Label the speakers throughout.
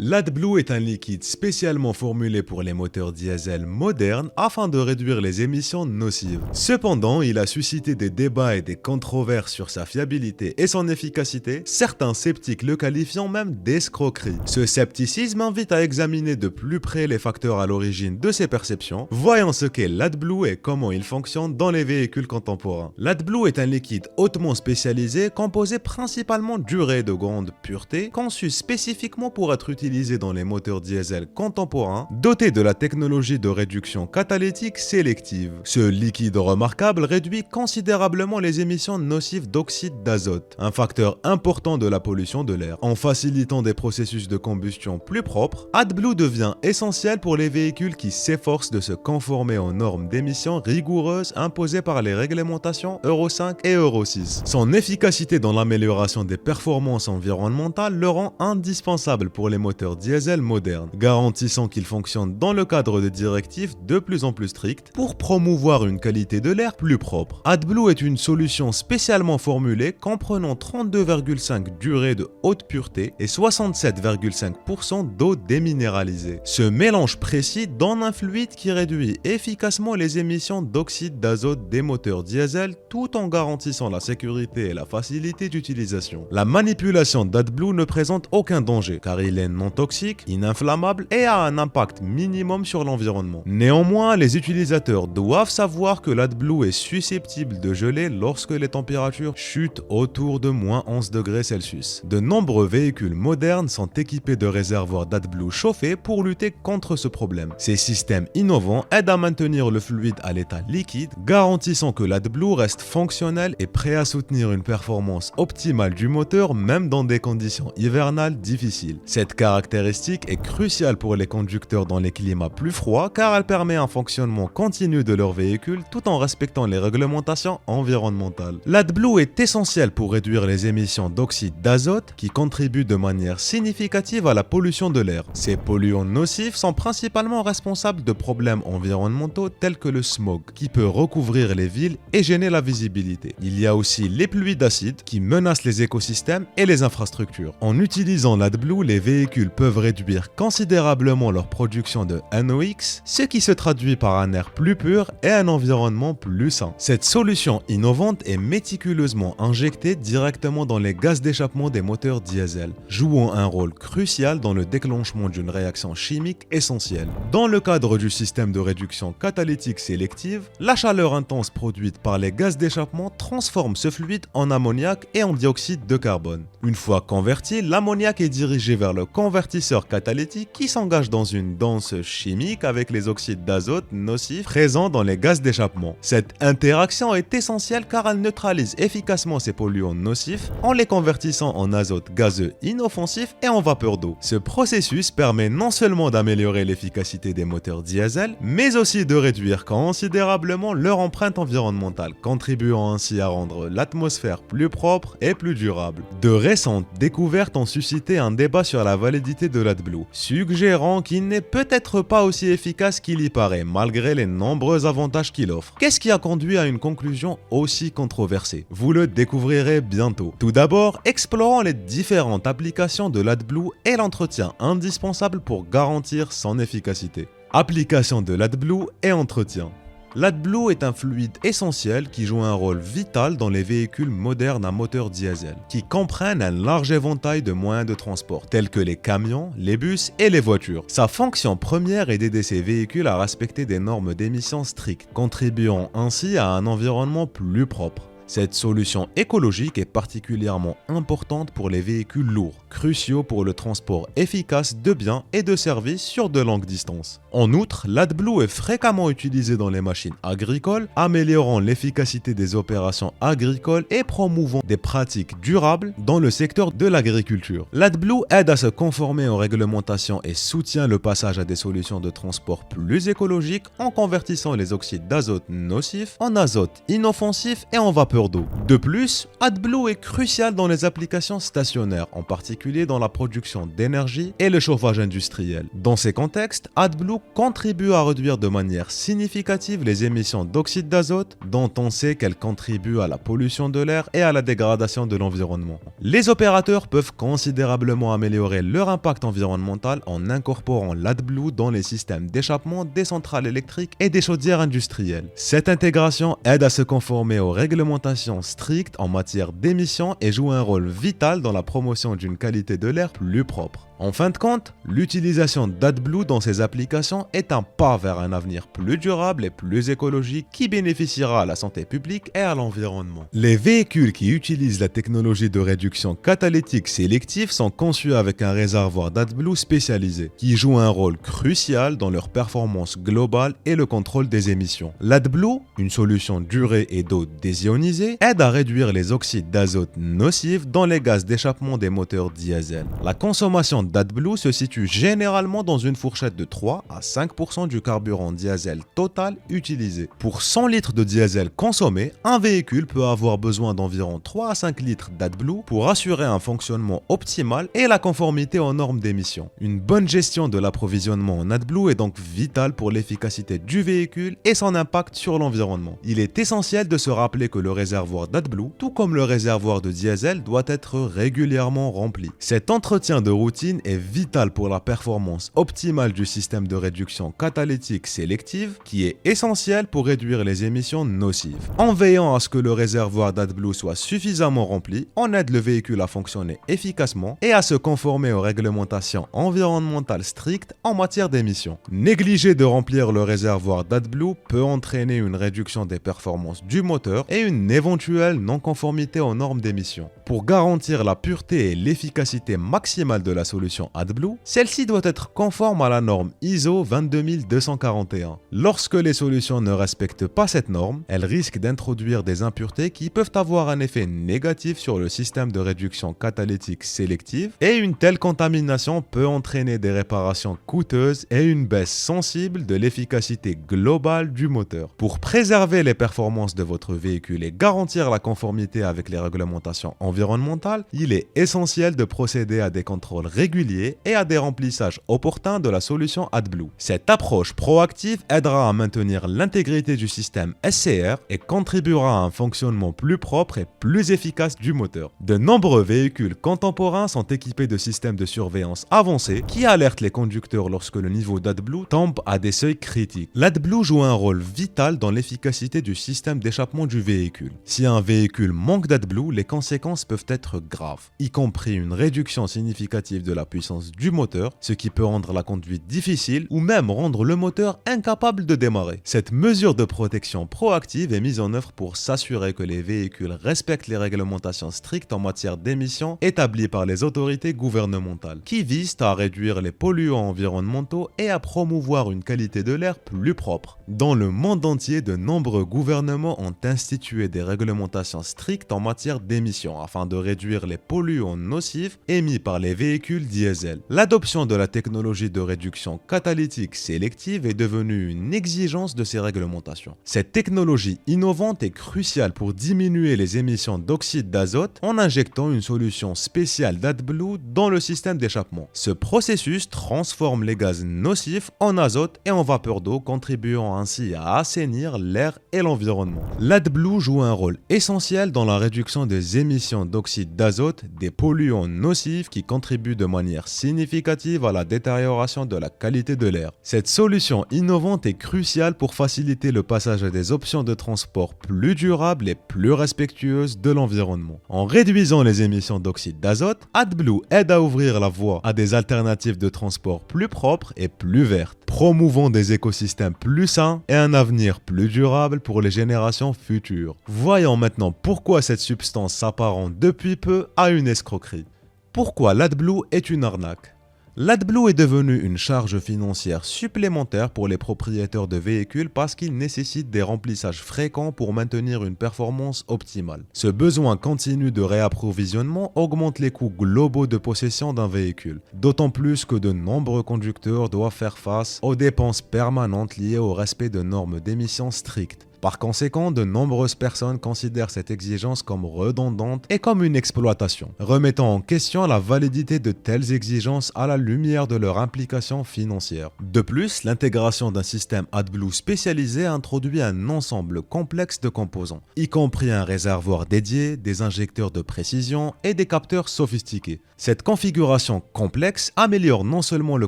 Speaker 1: L'AdBlue est un liquide spécialement formulé pour les moteurs diesel modernes afin de réduire les émissions nocives. Cependant, il a suscité des débats et des controverses sur sa fiabilité et son efficacité, certains sceptiques le qualifiant même d'escroquerie. Ce scepticisme invite à examiner de plus près les facteurs à l'origine de ces perceptions, voyant ce qu'est l'AdBlue et comment il fonctionne dans les véhicules contemporains. L'AdBlue est un liquide hautement spécialisé composé principalement d'urée de grande pureté, conçu spécifiquement pour être utilisé dans les moteurs diesel contemporains, doté de la technologie de réduction catalytique sélective. Ce liquide remarquable réduit considérablement les émissions nocives d'oxyde d'azote, un facteur important de la pollution de l'air. En facilitant des processus de combustion plus propres, AdBlue devient essentiel pour les véhicules qui s'efforcent de se conformer aux normes d'émissions rigoureuses imposées par les réglementations Euro 5 et Euro 6. Son efficacité dans l'amélioration des performances environnementales le rend indispensable pour les moteurs diesel modernes, garantissant qu'ils fonctionnent dans le cadre de directives de plus en plus strictes pour promouvoir une qualité de l'air plus propre. AdBlue est une solution spécialement formulée comprenant 32,5 d'urée de haute pureté et 67,5% d'eau déminéralisée. Ce mélange précis donne un fluide qui réduit efficacement les émissions d'oxyde d'azote des moteurs diesel tout en garantissant la sécurité et la facilité d'utilisation. La manipulation d'AdBlue ne présente aucun danger car il est non toxique, ininflammable et a un impact minimum sur l'environnement. Néanmoins, les utilisateurs doivent savoir que l'AdBlue est susceptible de geler lorsque les températures chutent autour de -11 degrés Celsius. De nombreux véhicules modernes sont équipés de réservoirs d'AdBlue chauffés pour lutter contre ce problème. Ces systèmes innovants aident à maintenir le fluide à l'état liquide, garantissant que l'AdBlue reste fonctionnel et prêt à soutenir une performance optimale du moteur même dans des conditions hivernales difficiles. Cette caractéristique est cruciale pour les conducteurs dans les climats plus froids car elle permet un fonctionnement continu de leur véhicule tout en respectant les réglementations environnementales. L'AdBlue est essentiel pour réduire les émissions d'oxyde d'azote qui contribuent de manière significative à la pollution de l'air. Ces polluants nocifs sont principalement responsables de problèmes environnementaux tels que le smog qui peut recouvrir les villes et gêner la visibilité. Il y a aussi les pluies d'acide qui menacent les écosystèmes et les infrastructures. En utilisant l'AdBlue, les véhicules peuvent réduire considérablement leur production de NOx, ce qui se traduit par un air plus pur et un environnement plus sain. Cette solution innovante est méticuleusement injectée directement dans les gaz d'échappement des moteurs diesel, jouant un rôle crucial dans le déclenchement d'une réaction chimique essentielle. Dans le cadre du système de réduction catalytique sélective, la chaleur intense produite par les gaz d'échappement transforme ce fluide en ammoniac et en dioxyde de carbone. Une fois converti, l'ammoniac est dirigé vers le convertisseur catalytique qui s'engage dans une danse chimique avec les oxydes d'azote nocifs présents dans les gaz d'échappement. Cette interaction est essentielle car elle neutralise efficacement ces polluants nocifs en les convertissant en azote gazeux inoffensif et en vapeur d'eau. Ce processus permet non seulement d'améliorer l'efficacité des moteurs diesel, mais aussi de réduire considérablement leur empreinte environnementale, contribuant ainsi à rendre l'atmosphère plus propre et plus durable. De récentes découvertes ont suscité un débat sur la validité de l'AdBlue, suggérant qu'il n'est peut-être pas aussi efficace qu'il y paraît, malgré les nombreux avantages qu'il offre. Qu'est-ce qui a conduit à une conclusion aussi controversée? Vous le découvrirez bientôt. Tout d'abord, explorons les différentes applications de l'AdBlue et l'entretien indispensable pour garantir son efficacité. Application de l'AdBlue et entretien. L'AdBlue est un fluide essentiel qui joue un rôle vital dans les véhicules modernes à moteur diesel, qui comprennent un large éventail de moyens de transport, tels que les camions, les bus et les voitures. Sa fonction première est d'aider ces véhicules à respecter des normes d'émissions strictes, contribuant ainsi à un environnement plus propre. Cette solution écologique est particulièrement importante pour les véhicules lourds, cruciaux pour le transport efficace de biens et de services sur de longues distances. En outre, l'AdBlue est fréquemment utilisé dans les machines agricoles, améliorant l'efficacité des opérations agricoles et promouvant des pratiques durables dans le secteur de l'agriculture. L'AdBlue aide à se conformer aux réglementations et soutient le passage à des solutions de transport plus écologiques en convertissant les oxydes d'azote nocifs en azote inoffensif et en vapeur vapeur d'eau. De plus, AdBlue est crucial dans les applications stationnaires, en particulier dans la production d'énergie et le chauffage industriel. Dans ces contextes, AdBlue contribue à réduire de manière significative les émissions d'oxyde d'azote, dont on sait qu'elles contribuent à la pollution de l'air et à la dégradation de l'environnement. Les opérateurs peuvent considérablement améliorer leur impact environnemental en incorporant l'AdBlue dans les systèmes d'échappement des centrales électriques et des chaudières industrielles. Cette intégration aide à se conformer aux réglementations strictes en matière d'émissions et joue un rôle vital dans la promotion d'une qualité de l'air plus propre. En fin de compte, l'utilisation d'AdBlue dans ces applications est un pas vers un avenir plus durable et plus écologique qui bénéficiera à la santé publique et à l'environnement. Les véhicules qui utilisent la technologie de réduction catalytique sélective sont conçus avec un réservoir d'AdBlue spécialisé qui joue un rôle crucial dans leur performance globale et le contrôle des émissions. L'AdBlue, une solution d'urée et d'eau désionisée, aide à réduire les oxydes d'azote nocifs dans les gaz d'échappement des moteurs diesel. La consommation d'AdBlue se situe généralement dans une fourchette de 3 à 5% du carburant diesel total utilisé. Pour 100 litres de diesel consommé, un véhicule peut avoir besoin d'environ 3 à 5 litres d'AdBlue pour assurer un fonctionnement optimal et la conformité aux normes d'émission. Une bonne gestion de l'approvisionnement en AdBlue est donc vitale pour l'efficacité du véhicule et son impact sur l'environnement. Il est essentiel de se rappeler que le réservoir d'AdBlue, tout comme le réservoir de diesel, doit être régulièrement rempli. Cet entretien de routine est vital pour la performance optimale du système de réduction catalytique sélective qui est essentiel pour réduire les émissions nocives. En veillant à ce que le réservoir d'AdBlue soit suffisamment rempli, on aide le véhicule à fonctionner efficacement et à se conformer aux réglementations environnementales strictes en matière d'émissions. Négliger de remplir le réservoir d'AdBlue peut entraîner une réduction des performances du moteur et une éventuelle non-conformité aux normes d'émission. Pour garantir la pureté et l'efficacité maximale de la solution AdBlue, celle-ci doit être conforme à la norme ISO 22241. Lorsque les solutions ne respectent pas cette norme, elles risquent d'introduire des impuretés qui peuvent avoir un effet négatif sur le système de réduction catalytique sélective et une telle contamination peut entraîner des réparations coûteuses et une baisse sensible de l'efficacité globale du moteur. Pour préserver les performances de votre véhicule et garantir la conformité avec les réglementations environnementales, il est essentiel de procéder à des contrôles réguliers et à des remplissages opportuns de la solution AdBlue. Cette approche proactive aidera à maintenir l'intégrité du système SCR et contribuera à un fonctionnement plus propre et plus efficace du moteur. De nombreux véhicules contemporains sont équipés de systèmes de surveillance avancés qui alertent les conducteurs lorsque le niveau d'AdBlue tombe à des seuils critiques. L'AdBlue joue un rôle vital dans l'efficacité du système d'échappement du véhicule. Si un véhicule manque d'AdBlue, les conséquences peuvent être graves, y compris une réduction significative de la puissance du moteur, ce qui peut rendre la conduite difficile ou même rendre le moteur incapable de démarrer. Cette mesure de protection proactive est mise en œuvre pour s'assurer que les véhicules respectent les réglementations strictes en matière d'émissions établies par les autorités gouvernementales, qui visent à réduire les polluants environnementaux et à promouvoir une qualité de l'air plus propre. Dans le monde entier, de nombreux gouvernements ont institué des réglementations strictes en matière d'émissions afin de réduire les polluants nocifs émis par les véhicules diesel. L'adoption de la technologie de réduction catalytique sélective est devenue une exigence de ces réglementations. Cette technologie innovante est cruciale pour diminuer les émissions d'oxyde d'azote en injectant une solution spéciale d'AdBlue dans le système d'échappement. Ce processus transforme les gaz nocifs en azote et en vapeur d'eau, contribuant ainsi à assainir l'air et l'environnement. L'AdBlue joue un rôle essentiel dans la réduction des émissions d'oxyde d'azote, des polluants nocifs qui contribuent de manière significative à la détérioration de la qualité de l'air. Cette solution innovante est cruciale pour faciliter le passage à des options de transport plus durables et plus respectueuses de l'environnement. En réduisant les émissions d'oxyde d'azote, AdBlue aide à ouvrir la voie à des alternatives de transport plus propres et plus vertes, promouvant des écosystèmes plus sains et un avenir plus durable pour les générations futures. Voyons maintenant pourquoi cette substance s'apparente depuis peu à une escroquerie. Pourquoi l'AdBlue est une arnaque? L'AdBlue est devenu une charge financière supplémentaire pour les propriétaires de véhicules parce qu'il nécessite des remplissages fréquents pour maintenir une performance optimale. Ce besoin continu de réapprovisionnement augmente les coûts globaux de possession d'un véhicule, d'autant plus que de nombreux conducteurs doivent faire face aux dépenses permanentes liées au respect de normes d'émissions strictes. Par conséquent, de nombreuses personnes considèrent cette exigence comme redondante et comme une exploitation, remettant en question la validité de telles exigences à la lumière de leur implication financière. De plus, l'intégration d'un système AdBlue spécialisé introduit un ensemble complexe de composants, y compris un réservoir dédié, des injecteurs de précision et des capteurs sophistiqués. Cette configuration complexe améliore non seulement le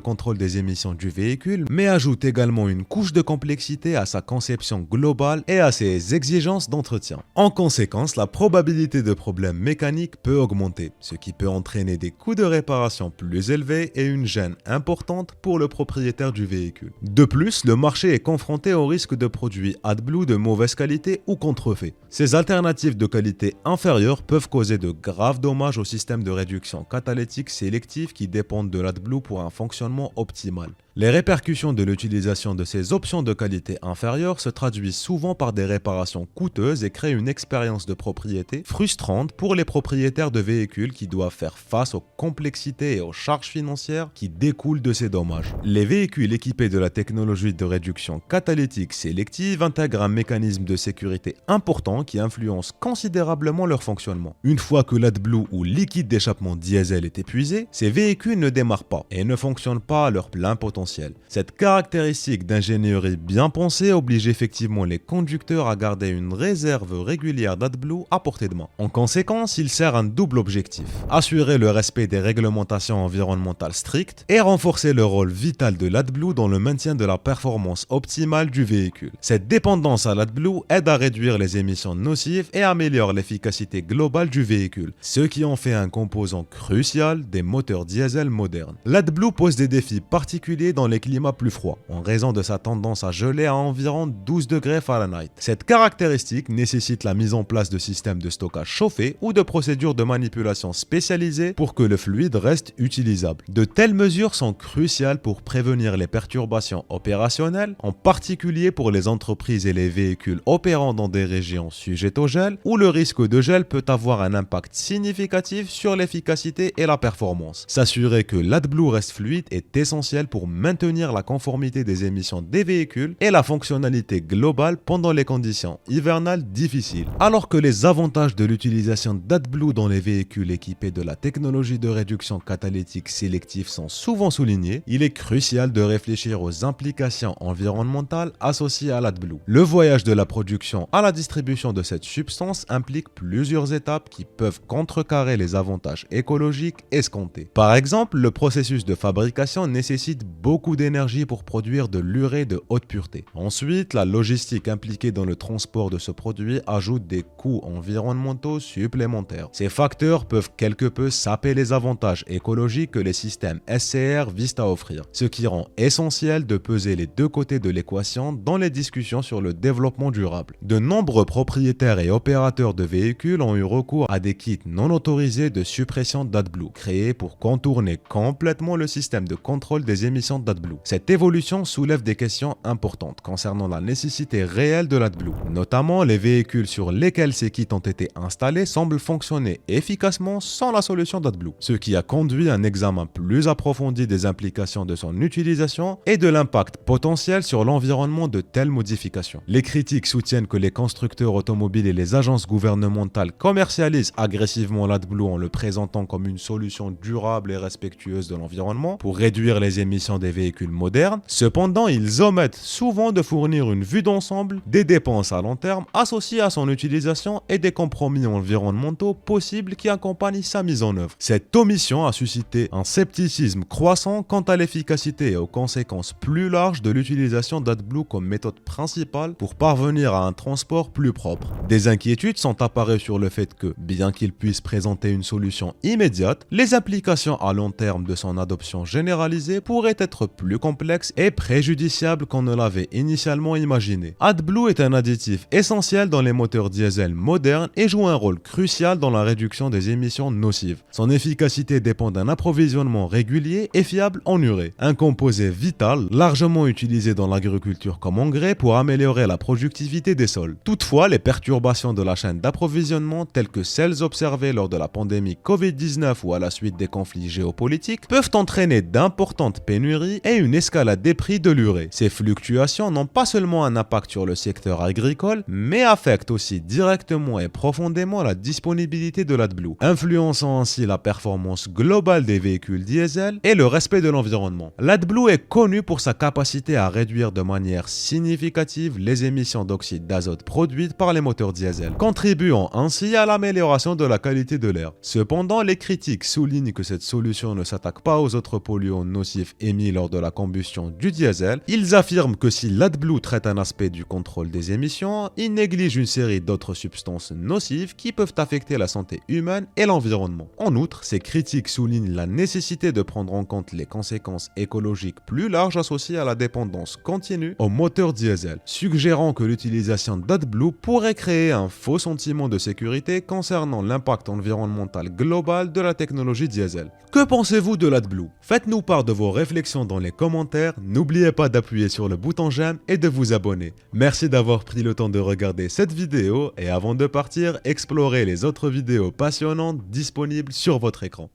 Speaker 1: contrôle des émissions du véhicule, mais ajoute également une couche de complexité à sa conception globale et à ses exigences d'entretien. En conséquence, la probabilité de problèmes mécaniques peut augmenter, ce qui peut entraîner des coûts de réparation plus élevés et une gêne importante pour le propriétaire du véhicule. De plus, le marché est confronté au risque de produits AdBlue de mauvaise qualité ou contrefaits. Ces alternatives de qualité inférieure peuvent causer de graves dommages au système de réduction catalytique sélective qui dépendent de l'AdBlue pour un fonctionnement optimal. Les répercussions de l'utilisation de ces options de qualité inférieure se traduisent souvent par des réparations coûteuses et créent une expérience de propriété frustrante pour les propriétaires de véhicules qui doivent faire face aux complexités et aux charges financières qui découlent de ces dommages. Les véhicules équipés de la technologie de réduction catalytique sélective intègrent un mécanisme de sécurité important qui influence considérablement leur fonctionnement. Une fois que l'AdBlue ou liquide d'échappement diesel est épuisé, ces véhicules ne démarrent pas et ne fonctionnent pas à leur plein potentiel. Cette caractéristique d'ingénierie bien pensée oblige effectivement les conducteurs à garder une réserve régulière d'AdBlue à portée de main. En conséquence, il sert un double objectif: assurer le respect des réglementations environnementales strictes et renforcer le rôle vital de l'AdBlue dans le maintien de la performance optimale du véhicule. Cette dépendance à l'AdBlue aide à réduire les émissions nocives et améliore l'efficacité globale du véhicule, ce qui en fait un composant crucial des moteurs diesel modernes. L'AdBlue pose des défis particuliers dans les climats plus froids, en raison de sa tendance à geler à environ 12 degrés Fahrenheit. Cette caractéristique nécessite la mise en place de systèmes de stockage chauffés ou de procédures de manipulation spécialisées pour que le fluide reste utilisable. De telles mesures sont cruciales pour prévenir les perturbations opérationnelles, en particulier pour les entreprises et les véhicules opérant dans des régions sujettes au gel, où le risque de gel peut avoir un impact significatif sur l'efficacité et la performance. S'assurer que l'AdBlue reste fluide est essentiel pour maintenir la conformité des émissions des véhicules et la fonctionnalité globale pendant les conditions hivernales difficiles. Alors que les avantages de l'utilisation d'AdBlue dans les véhicules équipés de la technologie de réduction catalytique sélective sont souvent soulignés, il est crucial de réfléchir aux implications environnementales associées à l'AdBlue. Le voyage de la production à la distribution de cette substance implique plusieurs étapes qui peuvent contrecarrer les avantages écologiques escomptés. Par exemple, le processus de fabrication nécessite beaucoup d'énergie pour produire de l'urée de haute pureté. Ensuite, la logistique impliquée dans le transport de ce produit ajoute des coûts environnementaux supplémentaires. Ces facteurs peuvent quelque peu saper les avantages écologiques que les systèmes SCR visent à offrir, ce qui rend essentiel de peser les deux côtés de l'équation dans les discussions sur le développement durable. De nombreux propriétaires et opérateurs de véhicules ont eu recours à des kits non autorisés de suppression d'AdBlue, créés pour contourner complètement le système de contrôle des émissions d'AdBlue. Cette évolution soulève des questions importantes concernant la nécessité réelle de l'AdBlue. Notamment, les véhicules sur lesquels ces kits ont été installés semblent fonctionner efficacement sans la solution d'AdBlue, ce qui a conduit à un examen plus approfondi des implications de son utilisation et de l'impact potentiel sur l'environnement de telles modifications. Les critiques soutiennent que les constructeurs automobiles et les agences gouvernementales commercialisent agressivement l'AdBlue en le présentant comme une solution durable et respectueuse de l'environnement pour réduire les émissions des véhicules modernes. Cependant, ils omettent souvent de fournir une vue d'ensemble des dépenses à long terme associées à son utilisation et des compromis environnementaux possibles qui accompagnent sa mise en œuvre. Cette omission a suscité un scepticisme croissant quant à l'efficacité et aux conséquences plus larges de l'utilisation d'AdBlue comme méthode principale pour parvenir à un transport plus propre. Des inquiétudes sont apparues sur le fait que, bien qu'il puisse présenter une solution immédiate, les applications à long terme de son adoption généralisée pourraient être plus complexes et préjudiciables qu'on ne l'avait initialement imaginé. AdBlue est un additif essentiel dans les moteurs diesel modernes et joue un rôle crucial dans la réduction des émissions nocives. Son efficacité dépend d'un approvisionnement régulier et fiable en urée, un composé vital largement utilisé dans l'agriculture comme engrais pour améliorer la productivité des sols. Toutefois, les perturbations de la chaîne d'approvisionnement telles que celles observées lors de la pandémie Covid-19 ou à la suite des conflits géopolitiques peuvent entraîner d'importantes pénuries pénurie et une escalade des prix de l'urée. Ces fluctuations n'ont pas seulement un impact sur le secteur agricole, mais affectent aussi directement et profondément la disponibilité de l'AdBlue, influençant ainsi la performance globale des véhicules diesel et le respect de l'environnement. L'AdBlue est connu pour sa capacité à réduire de manière significative les émissions d'oxyde d'azote produites par les moteurs diesel, contribuant ainsi à l'amélioration de la qualité de l'air. Cependant, les critiques soulignent que cette solution ne s'attaque pas aux autres polluants nocifs émis lors de la combustion du diesel. Ils affirment que si l'AdBlue traite un aspect du contrôle des émissions, il néglige une série d'autres substances nocives qui peuvent affecter la santé humaine et l'environnement. En outre, ces critiques soulignent la nécessité de prendre en compte les conséquences écologiques plus larges associées à la dépendance continue aux moteurs diesel, suggérant que l'utilisation d'AdBlue pourrait créer un faux sentiment de sécurité concernant l'impact environnemental global de la technologie diesel. Que pensez-vous de l'AdBlue? Faites-nous part de vos réflexions dans les commentaires, n'oubliez pas d'appuyer sur le bouton j'aime et de vous abonner. Merci d'avoir pris le temps de regarder cette vidéo et avant de partir, explorez les autres vidéos passionnantes disponibles sur votre écran.